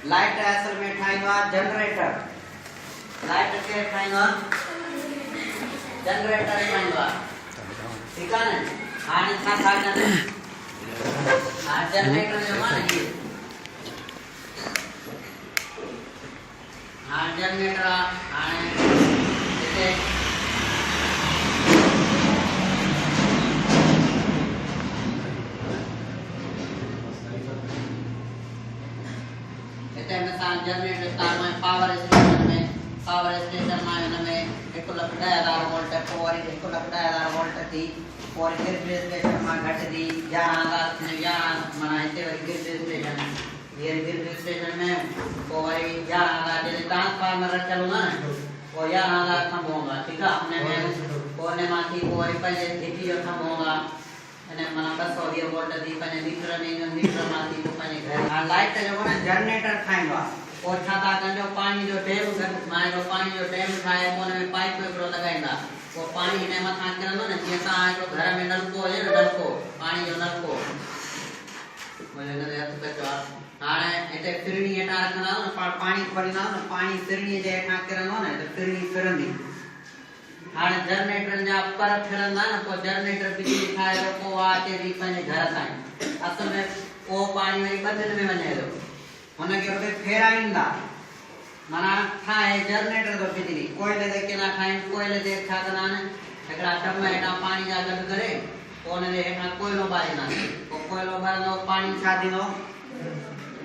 Light असल में ठाहींदो आहे जनरेटर। लाइट के ठाहींदो आहे जनरेटर ठाहींदो आहे। ठीक आहे न। हाणे छा था कनि जनरेटर जो आहे न जनरेटर हाणे हिते मिसाल जनरेटर में पावर स्टेशन में एक लख 10,000 वोल्ट और 1,10,000 वोल्ट थी और गिर स्टेशन में घट थी 11,000 माना इतने गिर स्टेशन ये गिर स्टेशन में और 11,000 जैसे ट्रांसफार्मर रखल होगा ना वो 11,000 खंभ होगा। ठीक है अपने में कोने माथी और पहले ढिटी जो खंभ होगा અને મને 220 वोल्ट दी पने मीटर माथी तो पने घर लाइट जो ना जनरेटर ठाहींदो ओ छा था कंदो पानी जो टैंक माने जो पानी जो टैंक ठाहे कोने में पाइप एकड़ो लगाइंदा वो पानी ने मथा करंदो न जे ता जो घर में नलको है न नलको पानी जो नलको मुझे ने हथ पे चवा हाने एते फिरणी एटा रखना न पानी पड़ीना न पानी फिरणी जे एटा करंदो न तो फिरणी फिरंदी। हाने जनरेटर जा पर फिरंदा न को जनरेटर बिजली ठाए रखो आचे दी पने घर ताई असल में वो पानी वरी बदन में वने दो उन के रोटे फेराइंदा माना ठाए जनरेटर तो बिजली कोयले दे केला ठाए कोयले दे छा कना न एकड़ा टब में एटा पानी जा गड करे कोने दे एटा कोयलो बारीना को कोयलो बारनो पानी छा दिनो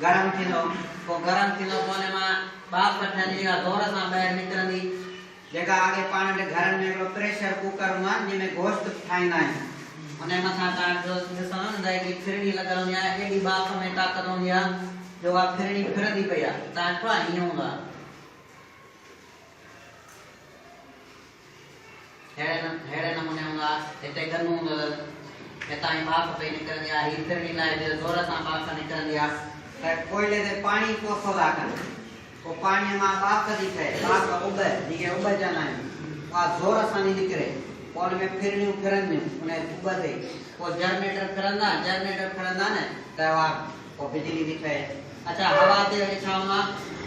गरम थिनो को गरम थिनो कोने मा बाप ठंडी का जोर सा बाहर निकरंदी जेका आगे पाण के घर में एगो प्रेशर कुकर में जिमे गोश्त ठाईंदा है ओने मथा ता जो दिसो न दाई की फिरणी लगल होया एडी बाप में ताकत होया जो आ फिरणी फिरदी पया ता थोड़ा ही होगा हेड़े नमूने होगा एते गन्नू एता ही बाप पे निकल गया ही फिरणी लाए जो जोर सा बाप निकल गया कोयले दे पानी को सोदा कर वो पानी में बाप दिखे बाप उबे दिखे उबे जाना है वहाँ जोर से नहीं निकले और में फिरनी उन्हें उबे दे वो जनरेटर फिरंदा ने तो वो बिजली दिखे। अच्छा हवा दे छावना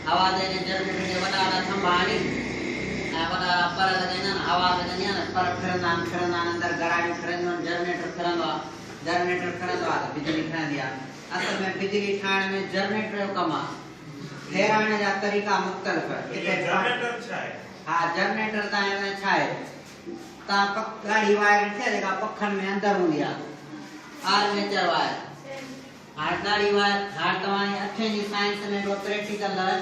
हवा दे ने जनरेटर के बड़ा संभाली बड़ा पर लगे ना हवा लगे ना पर फिरंदा अंदर गराई फिरंदा जनरेटर फिरंदा तो बिजली फिर दिया। असल में बिजली ठाण में जनरेटर जो कम फेराने जा तरीका मुख्तलिफ है। जनरेटर छाए हां जनरेटर ता में छाए ता गाड़ी वायर छे जेका पखन में अंदर हुंदिया आर्मेचर वायर हां गाड़ी वायर हां तवाई अठे जी साइंस में जो प्रैक्टिकल है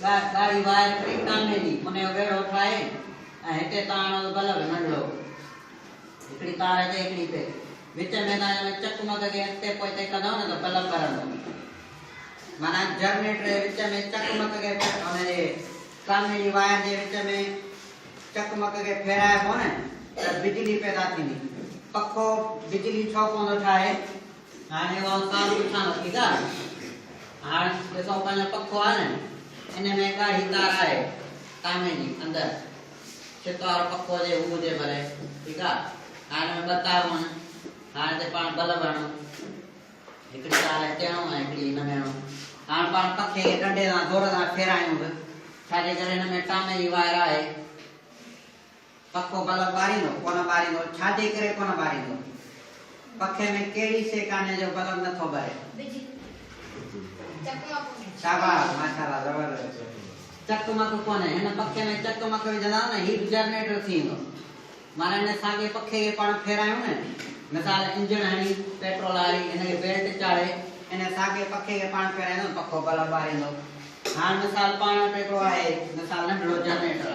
गाड़ी वायर प्रिंटा में दी मने वेड़ो ठाए हेते ताणो बल्ब नंढो एकड़ी तार है एकड़ी पे विच में ता चकमक के अते पोते कदो न तो बल्ब करंदो माना जनरेटर विच में चकमक के हमरे सामने की वायर के विच में चकमक के फेराए कोने त बिजली पैदा थींदी पक्को बिजली छो कोन ठाए हाने वो काम उठा ठीक है हां देखो पहले पक्को आ ने इने में गाड़ी तार है सामने जी अंदर चितार पक्को जे वो जे भरे ठीक है हां में बताओ न हां ते पान बल्ब आनो एकड़ी तार है तेनो एकड़ी न में हां पान पखे के डंडे दा जोर दा फेरायूं छाजे करे न में टामे ई वायर है पक्को बल्ब बारीनो कोन बारीनो छाजे करे कोन बारीनो पखे में केड़ी से काने जो बल्ब न थो बरे चकमक शाबाश माशाल्लाह जबरदस्त चकमक कोने है न पखे में चकमक विझंदा न हीट जनरेटर थींदो माने ने सागे पखे के पाण फेरायूं न मिसाल इंजन हणी पेट्रोल वाली इने बेल्ट चाड़े इने सागे पखे के पाण फेरायूं पक्को बल्ब बारीनो हां मिसाल पाण पेट्रोल है मिसाल नंढो जनरेटर